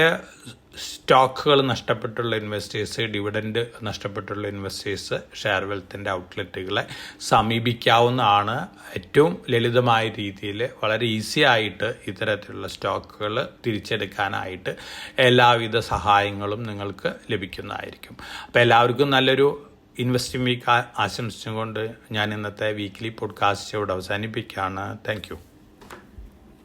A: സ്റ്റോക്കുകൾ നഷ്ടപ്പെട്ടുള്ള ഇൻവെസ്റ്റേഴ്സ്, ഡിവിഡൻഡ് നഷ്ടപ്പെട്ടുള്ള ഇൻവെസ്റ്റേഴ്സ് ഷെയർ വെൽത്തിൻ്റെ ഔട്ട്ലെറ്റുകളെ സമീപിക്കാവുന്നതാണ്. ഏറ്റവും ലളിതമായ രീതിയിൽ വളരെ ഈസി ആയിട്ട് ഇത്തരത്തിലുള്ള സ്റ്റോക്കുകൾ തിരിച്ചെടുക്കാനായിട്ട് എല്ലാവിധ സഹായങ്ങളും നിങ്ങൾക്ക് ലഭിക്കുന്നതായിരിക്കും. അപ്പോൾ എല്ലാവർക്കും നല്ലൊരു ഇൻവെസ്റ്റിംഗ് വീക്ക് ആശംസിച്ചുകൊണ്ട് ഞാൻ ഇന്നത്തെ വീക്ക്ലി പോഡ്കാസ്റ്റ് ഇവിടെ അവസാനിപ്പിക്കുകയാണ്. Thank you.